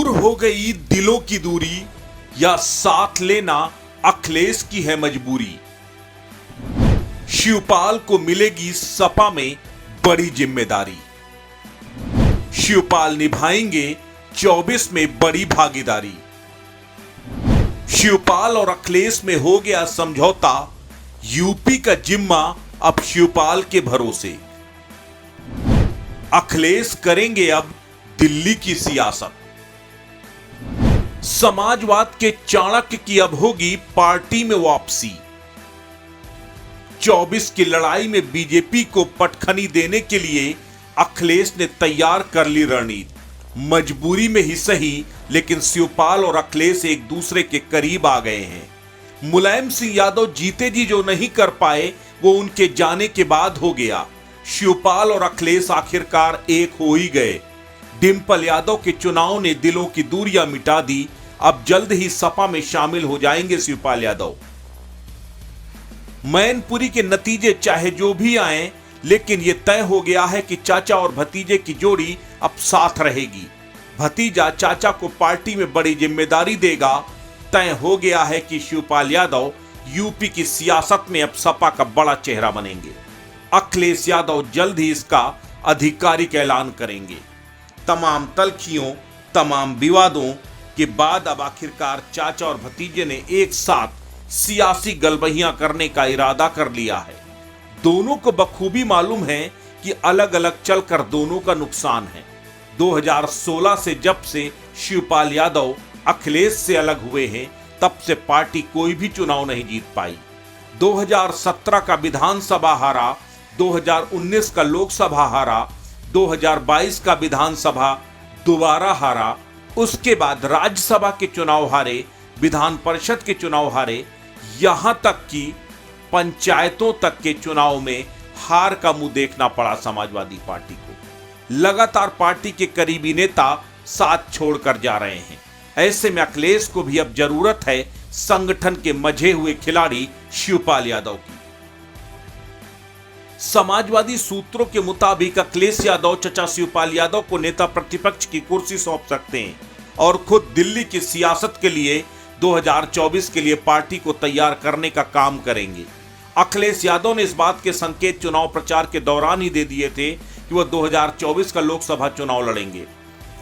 दूर हो गई दिलों की दूरी, या साथ लेना अखिलेश की है मजबूरी। शिवपाल को मिलेगी सपा में बड़ी जिम्मेदारी। शिवपाल निभाएंगे 24 में बड़ी भागीदारी। शिवपाल और अखिलेश में हो गया समझौता, यूपी का जिम्मा अब शिवपाल के भरोसे। अखिलेश करेंगे अब दिल्ली की सियासत। समाजवाद के चाणक्य की अब होगी पार्टी में वापसी। 24 की लड़ाई में बीजेपी को पटखनी देने के लिए अखिलेश ने तैयार कर ली रणनीति। मजबूरी में ही सही, लेकिन शिवपाल और अखिलेश एक दूसरे के करीब आ गए हैं। मुलायम सिंह यादव जीते जी जो नहीं कर पाए वो उनके जाने के बाद हो गया। शिवपाल और अखिलेश आखिरकार एक हो ही गए। डिंपल यादव के चुनाव ने दिलों की दूरियां मिटा दी। अब जल्द ही सपा में शामिल हो जाएंगे शिवपाल यादव। मैनपुरी के नतीजे चाहे जो भी आए, लेकिन यह तय हो गया है कि चाचा और भतीजे की जोड़ी अब साथ रहेगी। भतीजा चाचा को पार्टी में बड़ी जिम्मेदारी देगा। तय हो गया है कि शिवपाल यादव यूपी की सियासत में अब सपा का बड़ा चेहरा बनेंगे। अखिलेश यादव जल्द ही इसका आधिकारिक ऐलान करेंगे। तमाम तल्खियों, तमाम विवादों के बाद अब आखिरकार चाचा और भतीजे ने एक साथ सियासी गलबहियां करने का इरादा कर लिया है। दोनों को बखूबी मालूम है कि अलग अलग चलकर दोनों का नुकसान है। 2016 से जब से शिवपाल यादव अखिलेश से अलग हुए हैं, तब से पार्टी कोई भी चुनाव नहीं जीत पाई। 2017 का विधानसभा हारा, 2019 का लोकसभा हारा, 2022 का विधानसभा दोबारा हारा, उसके बाद राज्यसभा के चुनाव हारे, विधान परिषद के चुनाव हारे, यहां तक कि पंचायतों तक के चुनाव में हार का मुंह देखना पड़ा समाजवादी पार्टी को। लगातार पार्टी के करीबी नेता साथ छोड़कर जा रहे हैं। ऐसे में अखिलेश को भी अब जरूरत है संगठन के मजे हुए खिलाड़ी शिवपाल यादव की। समाजवादी सूत्रों के मुताबिक अखिलेश यादव चचा शिवपाल यादव को नेता प्रतिपक्ष की कुर्सी सौंप सकते हैं और खुद दिल्ली की सियासत के लिए 2024 के लिए पार्टी को तैयार करने का काम करेंगे। अखिलेश यादव ने इस बात के संकेत चुनाव प्रचार के दौरान ही दे दिए थे कि वह 2024 का लोकसभा चुनाव लड़ेंगे।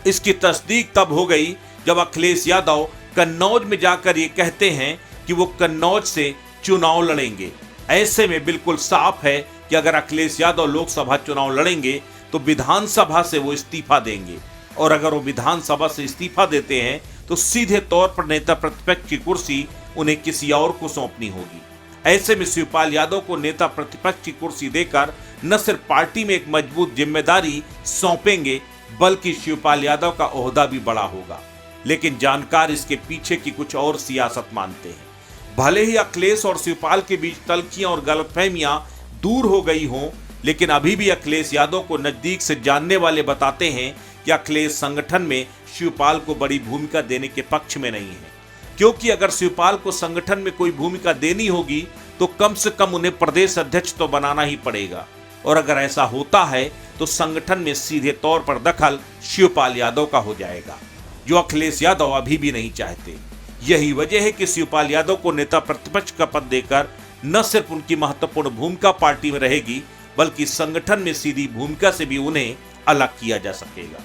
इसकी तस्दीक तब हो गई जब अखिलेश यादव कन्नौज में जाकर ये कहते हैं कि वो कन्नौज से चुनाव लड़ेंगे। ऐसे में बिल्कुल साफ है कि अगर अखिलेश यादव लोकसभा चुनाव लड़ेंगे तो विधानसभा से वो इस्तीफा देंगे, और अगर वो विधानसभा से इस्तीफा देते हैं तो सीधे तौर पर नेता प्रतिपक्ष की कुर्सी उन्हें किसी और को सौंपनी होगी। ऐसे में शिवपाल यादव को नेता प्रतिपक्ष की कुर्सी देकर न सिर्फ पार्टी में एक मजबूत जिम्मेदारी सौंपेंगे, बल्कि शिवपाल यादव का ओहदा भी बड़ा होगा। लेकिन जानकार इसके पीछे की कुछ और सियासत मानते हैं। भले ही अखिलेश और शिवपाल के बीच तल्खियां और गलतफहमियां दूर हो गई हों, लेकिन अभी भी अखिलेश यादव को नजदीक से जानने वाले बताते हैं कि अखिलेश संगठन में शिवपाल को बड़ी भूमिका देने के पक्ष में नहीं है, क्योंकि अगर शिवपाल को संगठन में कोई भूमिका देनी होगी तो कम से कम उन्हें प्रदेश अध्यक्ष तो बनाना ही पड़ेगा, और अगर ऐसा होता है तो संगठन में सीधे तौर पर दखल शिवपाल यादव का हो जाएगा, जो अखिलेश यादव अभी भी नहीं चाहते। यही वजह है कि शिवपाल यादव को नेता प्रतिपक्ष का पद देकर न सिर्फ उनकी महत्वपूर्ण भूमिका पार्टी में रहेगी, बल्कि संगठन में सीधी भूमिका से भी उन्हें अलग किया जा सकेगा।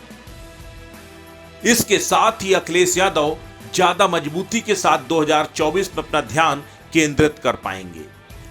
इसके साथ ही अखिलेश यादव ज्यादा मजबूती के साथ 2024 में अपना ध्यान केंद्रित कर पाएंगे।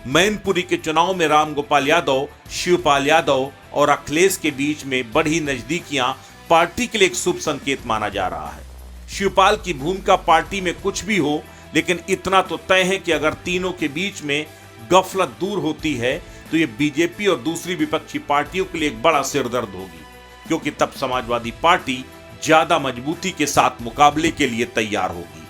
मैनपुरी के चुनाव में रामगोपाल यादव, शिवपाल यादव और अखिलेश के बीच में बढ़ी नजदीकियां पार्टी के लिए एक शुभ संकेत माना जा रहा है। शिवपाल की भूमिका पार्टी में कुछ भी हो, लेकिन इतना तो तय है कि अगर तीनों के बीच में गफलत दूर होती है तो ये बीजेपी और दूसरी विपक्षी पार्टियों के लिए एक बड़ा सिरदर्द होगी, क्योंकि तब समाजवादी पार्टी ज्यादा मजबूती के साथ मुकाबले के लिए तैयार होगी।